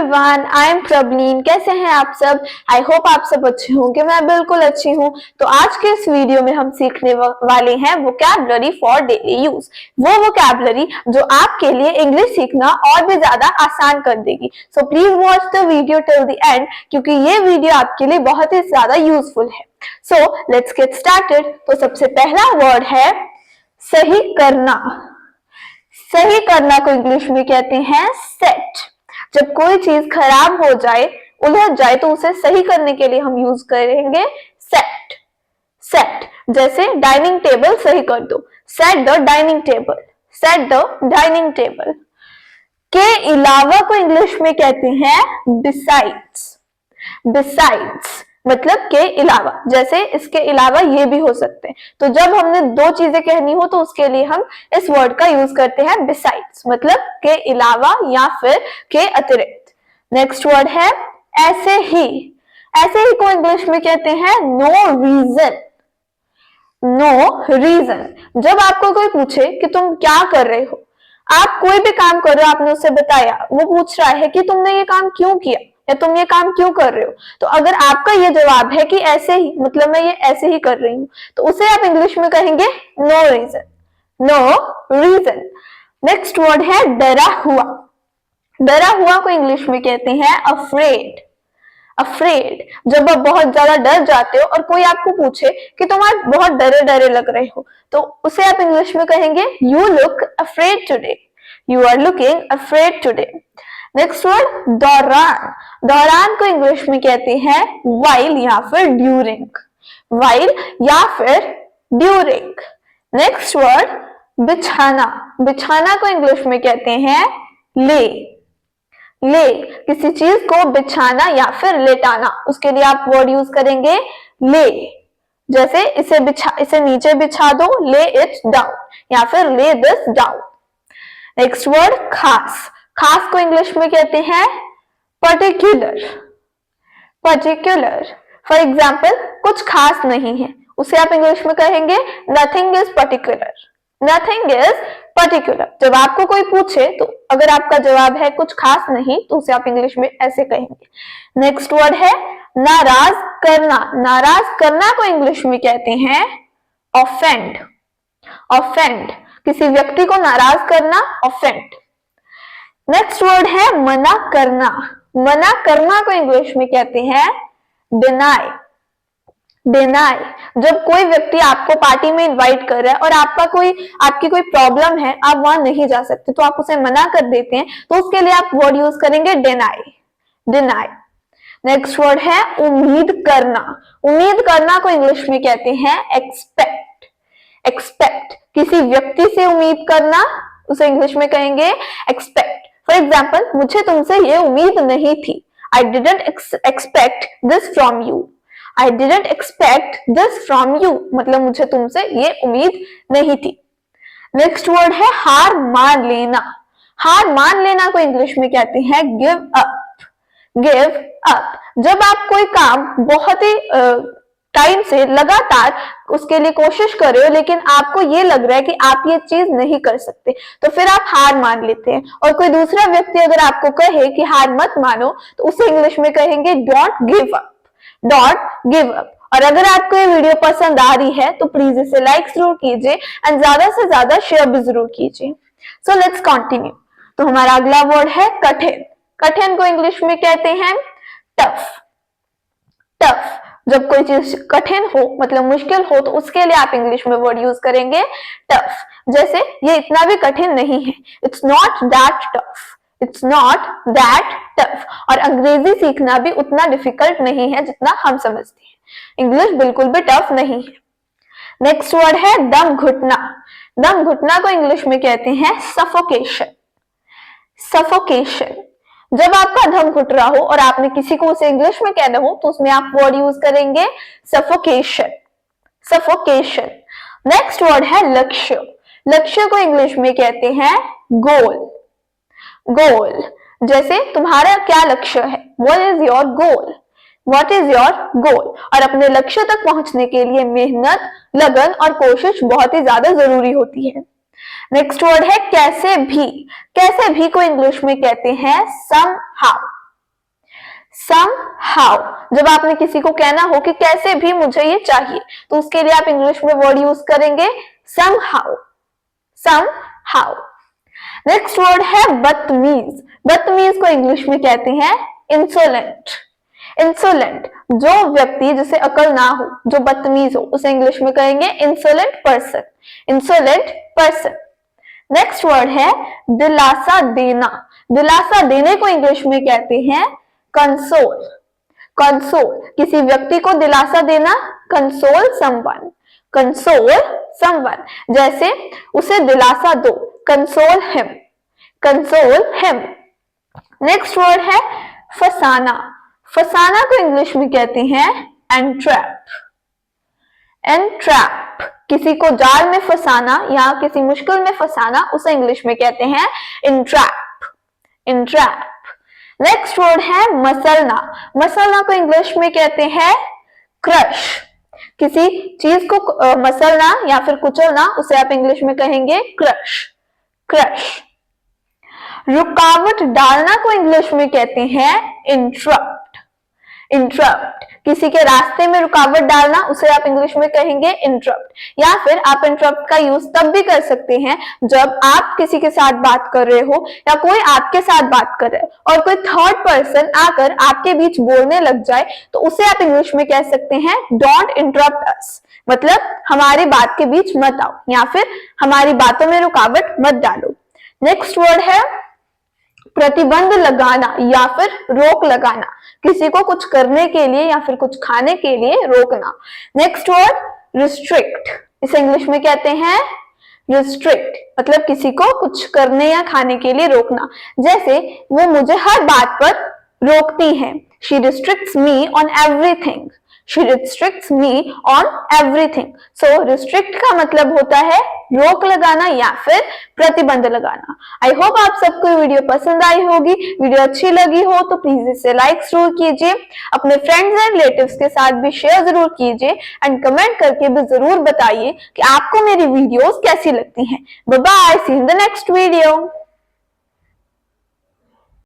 Everyone, I am Prableen. कैसे हैं आप सब? आई होप आप सब अच्छे होंगे। मैं बिल्कुल अच्छी हूँ। तो आज के इस वीडियो में हम सीखने वाले हैं वोकैबुलरी फॉर डेली यूज। वो वोकैबुलरी जो आपके लिए इंग्लिश सीखना और भी ज्यादा आसान कर देगी। So please watch the video till the end, क्योंकि ये वीडियो आपके लिए बहुत ही ज्यादा यूजफुल है। So let's get started. तो सबसे पहला वर्ड है सही करना। सही करना को इंग्लिश में कहते हैं सेट। जब कोई चीज खराब हो जाए, उलझ जाए, तो उसे सही करने के लिए हम यूज करेंगे सेट। सेट जैसे डाइनिंग टेबल सही कर दो, set the dining table, set the dining table. के अलावा को इंग्लिश में कहते हैं बिसाइड्स। बिसाइड्स मतलब के अलावा, जैसे इसके अलावा ये भी हो सकते हैं। तो जब हमने दो चीजें कहनी हो तो उसके लिए हम इस वर्ड का यूज करते हैं बिसाइड्स, मतलब के अलावा या फिर के अतिरिक्त। नेक्स्ट वर्ड है ऐसे ही। ऐसे ही को इंग्लिश में कहते हैं नो रीजन। No reason. जब आपको कोई पूछे कि तुम क्या कर रहे हो, आप कोई भी काम कर रहे हो, आपने उसे बताया, वो पूछ रहा है कि तुमने ये काम क्यों किया या तुम ये काम क्यों कर रहे हो, तो अगर आपका ये जवाब है कि ऐसे ही, मतलब मैं ये ऐसे ही कर रही हूँ, तो उसे आप इंग्लिश में कहेंगे no reason. No reason. Next word है डरा हुआ। डरा हुआ को इंग्लिश में कहते हैं अफ्रेड। अफ्रेड। जब आप बहुत ज्यादा डर जाते हो और कोई आपको पूछे कि तुम आज बहुत डरे डरे लग रहे हो, तो उसे आप इंग्लिश में कहेंगे you look afraid today. You are looking afraid today. Next word दौरान। दौरान को इंग्लिश में कहते हैं वाइल या फिर ड्यूरिंग। वाइल या फिर ड्यूरिंग। नेक्स्ट वर्ड बिछाना। बिछाना को इंग्लिश में कहते हैं ले। ले। किसी चीज को बिछाना या फिर लेटाना, उसके लिए आप वर्ड यूज करेंगे ले। जैसे इसे नीचे बिछा दो, ले इट डाउन, या फिर ले दिस डाउन। नेक्स्ट वर्ड खास। खास को इंग्लिश में कहते हैं पर्टिकुलर। पर्टिकुलर। फॉर एग्जाम्पल कुछ खास नहीं है, उसे आप इंग्लिश में कहेंगे nothing is particular. Nothing is particular. जब आपको कोई पूछे तो अगर आपका जवाब है कुछ खास नहीं, तो उसे आप इंग्लिश में ऐसे कहेंगे। नेक्स्ट वर्ड है नाराज करना। नाराज करना को इंग्लिश में कहते हैं ऑफेंड। ऑफेंड। किसी व्यक्ति को नाराज करना, ऑफेंड। नेक्स्ट वर्ड है मना करना। मना करना को इंग्लिश में कहते हैं डिनाई। डिनाई। जब कोई व्यक्ति आपको पार्टी में इनवाइट कर रहा है और आपकी कोई प्रॉब्लम है, आप वहां नहीं जा सकते, तो आप उसे मना कर देते हैं, तो उसके लिए आप वर्ड यूज करेंगे डिनाई। डिनाई। नेक्स्ट वर्ड है उम्मीद करना। उम्मीद करना को इंग्लिश में कहते हैं एक्सपेक्ट। एक्सपेक्ट। किसी व्यक्ति से उम्मीद करना, उसे इंग्लिश में कहेंगे एक्सपेक्ट। फॉर एग्जाम्पल मुझे तुमसे ये उम्मीद नहीं थी। I didn't expect this from you. I didn't expect this from you. मतलब मुझे तुमसे ये उम्मीद नहीं थी। नेक्स्ट वर्ड है हार मान लेना। हार मान लेना को इंग्लिश में कहते हैं गिव अप। Give up. जब आप कोई काम बहुत ही टाइम से लगातार उसके लिए कोशिश कर रहे हो, लेकिन आपको ये लग रहा है कि आप ये चीज नहीं कर सकते, तो फिर आप हार मान लेते हैं। और कोई दूसरा व्यक्ति अगर आपको कहे कि हार मत मानो, तो उसे इंग्लिश में कहेंगे don't give up. Don't give up. और अगर आपको ये वीडियो पसंद आ रही है तो प्लीज इसे लाइक जरूर कीजिए एंड ज्यादा से ज्यादा शेयर भी जरूर कीजिए। So let's continue. तो हमारा अगला वर्ड है कठिन। कठिन को इंग्लिश में कहते हैं टफ। टफ। जब कोई चीज कठिन हो, मतलब मुश्किल हो, तो उसके लिए आप इंग्लिश में वर्ड यूज करेंगे टफ। जैसे ये इतना भी कठिन नहीं है, it's not that tough. It's not that tough. और अंग्रेजी सीखना भी उतना डिफिकल्ट नहीं है जितना हम समझते हैं। इंग्लिश बिल्कुल भी टफ नहीं है। नेक्स्ट वर्ड है दम घुटना। दम घुटना को इंग्लिश में कहते हैं सफोकेशन। सफोकेशन। जब आपका दम घुट रहा हो और आपने किसी को उसे इंग्लिश में कहना हो, तो उसमें आप वर्ड यूज करेंगे सफोकेशन। सफोकेशन। नेक्स्ट वर्ड है लक्ष्य। लक्ष्य को इंग्लिश में कहते हैं गोल। गोल। जैसे तुम्हारा क्या लक्ष्य है, what is your goal. What is your goal. और अपने लक्ष्य तक पहुंचने के लिए मेहनत, लगन और कोशिश बहुत ही ज्यादा जरूरी होती है। नेक्स्ट वर्ड है कैसे भी। कैसे भी को इंग्लिश में कहते हैं somehow। somehow, जब आपने किसी को कहना हो कि कैसे भी मुझे ये चाहिए, तो उसके लिए आप इंग्लिश में वर्ड यूज करेंगे somehow, somehow। नेक्स्ट वर्ड है बदतमीज। बदतमीज को इंग्लिश में कहते हैं इंसोलेंट। इंसोलेंट, जो व्यक्ति जिसे अकल ना हो, जो बदतमीज हो, उसे इंग्लिश में कहेंगे insolent person. Insolent person. Next word है दिलासा देना। दिलासा देने को इंग्लिश में कहते हैं कंसोल। कंसोल, किसी व्यक्ति को दिलासा देना, कंसोल समवन। कंसोल समवन, जैसे उसे दिलासा दो, console him. Console him. Next word है फसाना। फसाना को इंग्लिश में कहते हैं एंट्रैप। एंट्रैप, किसी को जाल में फंसाना या किसी मुश्किल में फंसाना, उसे इंग्लिश में कहते हैं इंट्रैप। इंट्रैप। नेक्स्ट वर्ड है मसलना। मसलना को इंग्लिश में कहते हैं क्रश। किसी चीज को मसलना या फिर कुचलना, उसे आप इंग्लिश में कहेंगे क्रश। क्रश। रुकावट डालना को इंग्लिश में कहते हैं इंटरप्ट। इंटरप्ट, किसी के रास्ते में रुकावट डालना, उसे आप इंग्लिश में कहेंगे इंटरप्ट। या फिर आप इंटरप्ट का यूज तब भी कर सकते हैं जब आप किसी के साथ बात कर रहे हो या कोई आपके साथ बात कर रहा है और कोई थर्ड पर्सन आकर आपके बीच बोलने लग जाए, तो उसे आप इंग्लिश में कह सकते हैं डोंट इंटरप्ट अस। मतलब हमारी बात के बीच मत आओ या फिर हमारी बातों में रुकावट मत डालो। नेक्स्ट वर्ड है प्रतिबंध लगाना या फिर रोक लगाना, किसी को कुछ करने के लिए या फिर कुछ खाने के लिए रोकना। नेक्स्ट वर्ड रिस्ट्रिक्ट, इसे इंग्लिश में कहते हैं रिस्ट्रिक्ट, मतलब किसी को कुछ करने या खाने के लिए रोकना। जैसे वो मुझे हर बात पर रोकती है, she restricts me on everything. She restricts me on everything. So restrict का मतलब होता है रोक लगाना या फिर प्रतिबंध लगाना। आई होप आप सबको ये वीडियो पसंद आई होगी। वीडियो अच्छी लगी हो तो प्लीज इसे लाइक जरूर कीजिए, अपने फ्रेंड्स एंड रिलेटिव्स के साथ भी शेयर जरूर कीजिए एंड कमेंट करके भी जरूर बताइए कि आपको मेरी वीडियोस कैसी लगती हैं। Bye bye, see you in the next video.